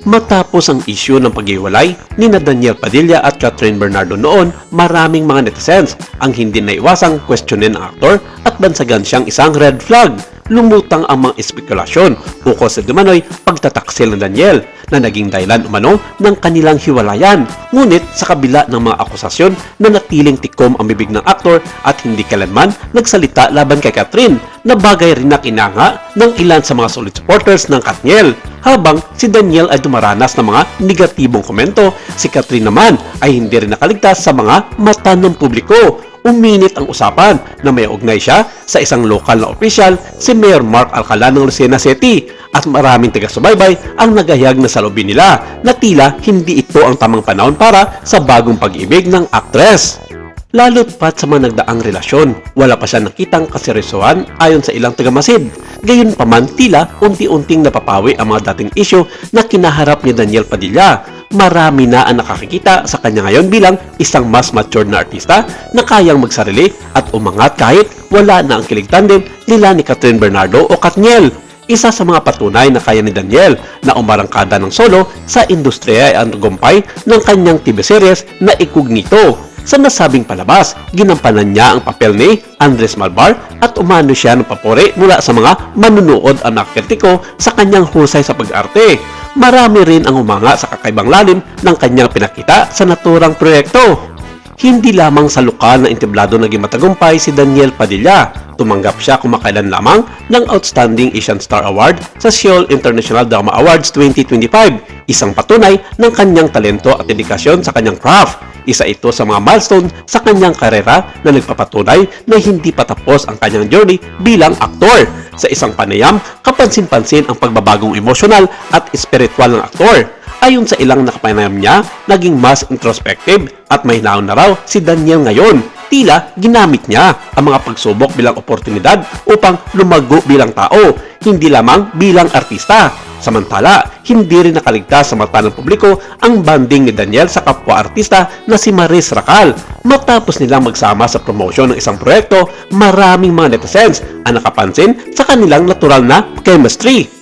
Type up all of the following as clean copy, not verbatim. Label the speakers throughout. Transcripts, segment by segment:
Speaker 1: Matapos ang isyu ng paghiwalay ni Daniel Padilla at Catherine Bernardo noon, maraming mga netizens ang hindi naiwasang questionin ang aktor at bansagan siyang isang red flag. Lumutang ang mga espekulasyon ukol sa dumanoy pagtataksil ng Daniel na naging dahilan umano ng kanilang hiwalayan. Ngunit sa kabila ng mga akusasyon na natiling tikom ang bibig ng aktor at hindi kailanman nagsalita laban kay Catherine, na bagay rin na kinanga ng ilan sa mga solid supporters ng Katniel. Habang si Daniel ay dumaranas ng mga negatibong komento, si Catherine naman ay hindi rin nakaligtas sa mga mata ng publiko. Uminit ang usapan na may ugnay siya sa isang lokal na opisyal, si Mayor Mark Alcala ng Lucena City, at maraming taga-subaybay ang nagahayag na salubin nila na tila hindi ito ang tamang panahon para sa bagong pag-ibig ng aktres. Lalo't pat sa mga nagdaang relasyon, wala pa siya nakitang kaseryosohan ayon sa ilang tagamasid. Gayunpaman, tila unti-unting napapawi ang mga dating isyu na kinaharap ni Daniel Padilla. Marami na ang nakakikita sa kanya ngayon bilang isang mas matured na artista na kayang magsarili at umangat kahit wala na ang kilig tandem nila ni Catherine Bernardo o Katniel. Isa sa mga patunay na kaya ni Daniel na umarangkada ng solo sa industriya ay ang tagumpay ng kanyang TV series na Incognito. Sa nasabing palabas, ginampanan niya ang papel ni Andres Malvar at umano siya ng papuri mula sa mga manunood at nakritiko sa kanyang husay sa pag-arte. Marami rin ang umanga sa kakaibang lalim ng kanyang pinakita sa naturang proyekto. Hindi lamang sa lokal na entablado naging matagumpay si Daniel Padilla. Tumanggap siya kumakailan lamang ng Outstanding Asian Star Award sa Seoul International Drama Awards 2025. Isang patunay ng kanyang talento at dedikasyon sa kanyang craft. Isa ito sa mga milestone sa kanyang karera na nagpapatunay na hindi pa tapos ang kanyang journey bilang aktor. Sa isang panayam, kapansin-pansin ang pagbabagong emosyonal at espiritual ng aktor. Ayon sa ilang nakapanayam niya, naging mas introspective at may naon na raw si Daniel ngayon. Tila ginamit niya ang mga pagsubok bilang oportunidad upang lumago bilang tao, hindi lamang bilang artista. Samantala, hindi rin nakaligtas sa mata ng publiko ang banding ni Daniel sa kapwa-artista na si Maris Racal. Matapos nilang magsama sa promotion ng isang proyekto, maraming mga netizens ang nakapansin sa kanilang natural na chemistry.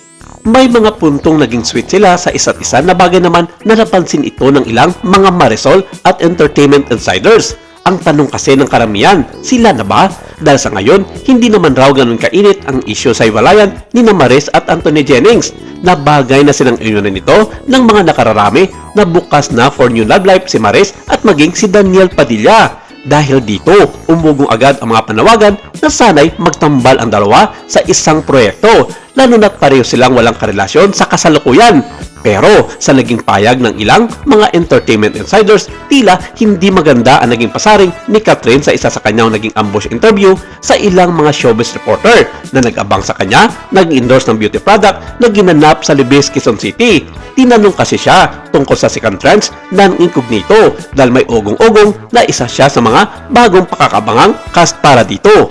Speaker 1: May mga puntong naging sweet sila sa isa't isa na bagay naman na napansin ito ng ilang mga Marisol at entertainment insiders. Ang tanong kasi ng karamihan, sila na ba? Dahil sa ngayon, hindi naman raw ganun kainit ang isyu sa hiwalayan ni Maris at Anthony Jennings, na bagay na silang inunan nito ng mga nakararami na bukas na for new love life si Maris at maging si Daniel Padilla. Dahil dito, umugong agad ang mga panawagan na sana'y magtambal ang dalawa sa isang proyekto, lalo na't pareho silang walang karelasyon sa kasalukuyan. Pero sa naging payag ng ilang mga entertainment insiders, tila hindi maganda ang naging pasaring ni Catherine sa isa sa kanyang naging ambush interview sa ilang mga showbiz reporter na nag-abang sa kanya, nag-endorse ng beauty product na ginanap sa Libis, Quezon City. Tinanong kasi siya tungkol sa second trends ng Incognito dahil may ugong-ugong na isa siya sa mga bagong pakakabangang cast para dito.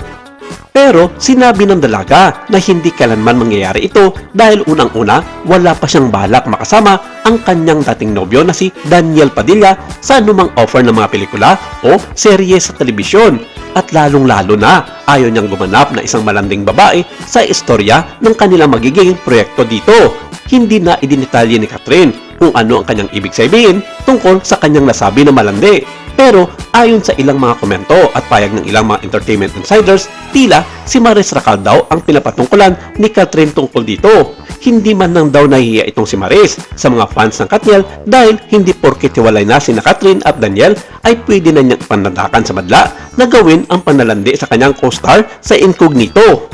Speaker 1: Pero sinabi ng dalaga na hindi kailanman mangyayari ito dahil unang-una wala pa siyang balak makasama ang kanyang dating nobyo na si Daniel Padilla sa anumang offer ng mga pelikula o serye sa telebisyon. At lalong-lalo na ayaw niyang gumanap na isang malanding babae sa istorya ng kanilang magiging proyekto dito. Hindi na idinitalye ni Catherine kung ano ang kanyang ibig sabihin tungkol sa kanyang nasabi na malandi. Pero ayon sa ilang mga komento at payag ng ilang mga entertainment insiders, tila si Maris Racal daw ang pinapatungkulan ni Catherine tungkol dito. Hindi man lang daw nahihiya itong si Maris sa mga fans ng Katniel dahil hindi porket hiwalay na sina Catherine at Daniel ay pwede na niyang panadakan sa madla na gawin ang panalandi sa kanyang co-star sa Incognito.